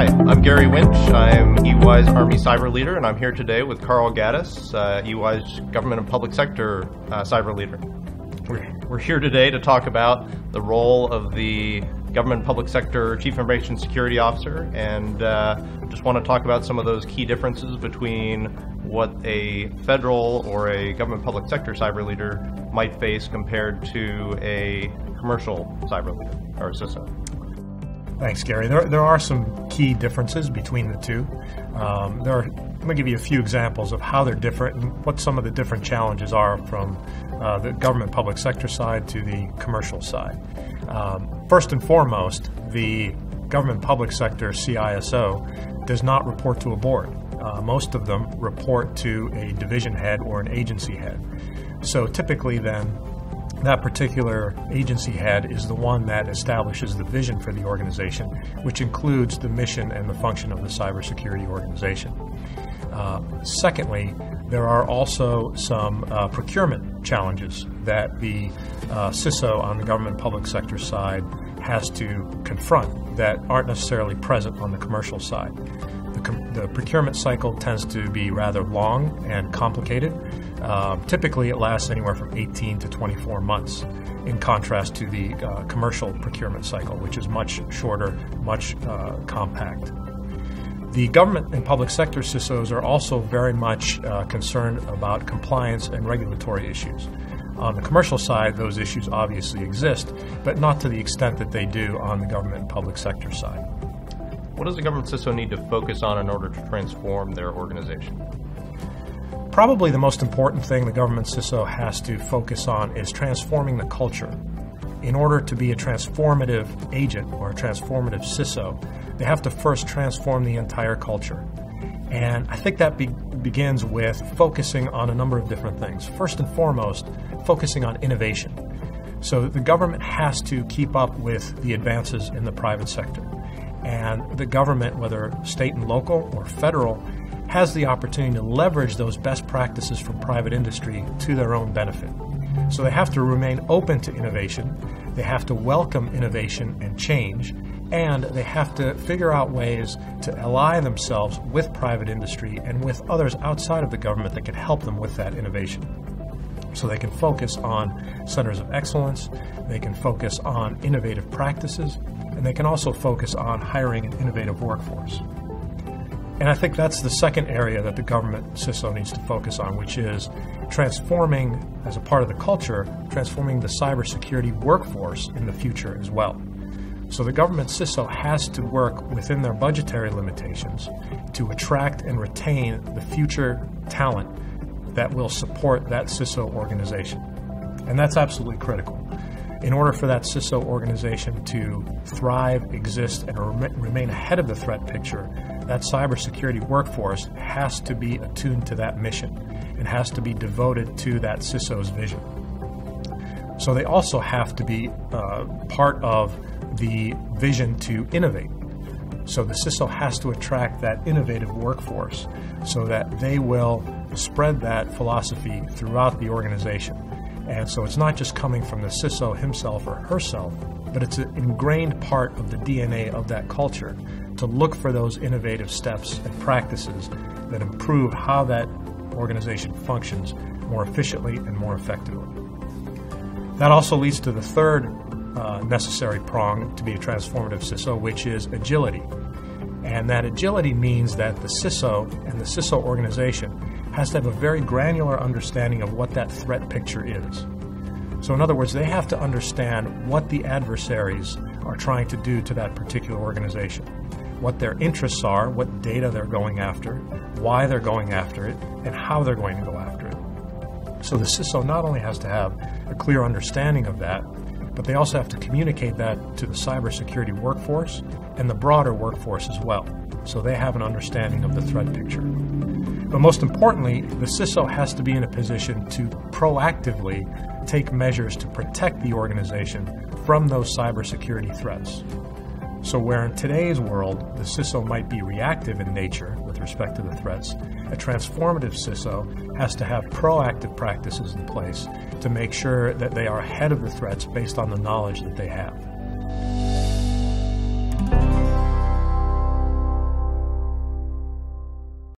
Hi, I'm Gary Winch. I'm EY's Army Cyber Leader, and I'm here today with Carl Ghattas, EY's Government and Public Sector Cyber Leader. We're here today to talk about the role of the Government and Public Sector Chief Information Security Officer, and just want to talk about some of those key differences between what a federal or a government public sector cyber leader might face compared to a commercial cyber leader or a CISO. Thanks, Gary. There are some key differences between the two. I'm going to give you a few examples of how they're different and what some of the different challenges are from the government public sector side to the commercial side. First and foremost, the government public sector CISO does not report to a board. Most of them report to a division head or an agency head. So typically then, that particular agency head is the one that establishes the vision for the organization, which includes the mission and the function of the cybersecurity organization. Secondly, there are also some procurement challenges that the CISO on the government public sector side has to confront that aren't necessarily present on the commercial side. The procurement cycle tends to be rather long and complicated. Typically, it lasts anywhere from 18 to 24 months, in contrast to the commercial procurement cycle, which is much shorter, much compact. The government and public sector CISOs are also very much concerned about compliance and regulatory issues. On the commercial side, those issues obviously exist, but not to the extent that they do on the government and public sector side. What does the government CISO need to focus on in order to transform their organization? Probably the most important thing the government CISO has to focus on is transforming the culture. In order to be a transformative agent or a transformative CISO, they have to first transform the entire culture. And I think that begins with focusing on a number of different things. First and foremost, focusing on innovation. So the government has to keep up with the advances in the private sector. And the government, whether state and local or federal, has the opportunity to leverage those best practices from private industry to their own benefit. So they have to remain open to innovation, they have to welcome innovation and change, and they have to figure out ways to ally themselves with private industry and with others outside of the government that can help them with that innovation. So they can focus on centers of excellence, they can focus on innovative practices, and they can also focus on hiring an innovative workforce. And I think that's the second area that the government CISO needs to focus on, which is transforming, as a part of the culture, transforming the cybersecurity workforce in the future as well. So the government CISO has to work within their budgetary limitations to attract and retain the future talent that will support that CISO organization. And that's absolutely critical. In order for that CISO organization to thrive, exist, and remain ahead of the threat picture, that cybersecurity workforce has to be attuned to that mission and has to be devoted to that CISO's vision. So they also have to be part of the vision to innovate. So the CISO has to attract that innovative workforce so that they will spread that philosophy throughout the organization. And so it's not just coming from the CISO himself or herself, but it's an ingrained part of the DNA of that culture to look for those innovative steps and practices that improve how that organization functions more efficiently and more effectively. That also leads to the third necessary prong to be a transformative CISO, which is agility. And that agility means that the CISO and the CISO organization has to have a very granular understanding of what that threat picture is. So in other words, they have to understand what the adversaries are trying to do to that particular organization, what their interests are, what data they're going after, why they're going after it, and how they're going to go after it. So the CISO not only has to have a clear understanding of that, but they also have to communicate that to the cybersecurity workforce and the broader workforce as well, so they have an understanding of the threat picture. But most importantly, the CISO has to be in a position to proactively take measures to protect the organization from those cybersecurity threats. So where in today's world, the CISO might be reactive in nature with respect to the threats, a transformative CISO has to have proactive practices in place to make sure that they are ahead of the threats based on the knowledge that they have.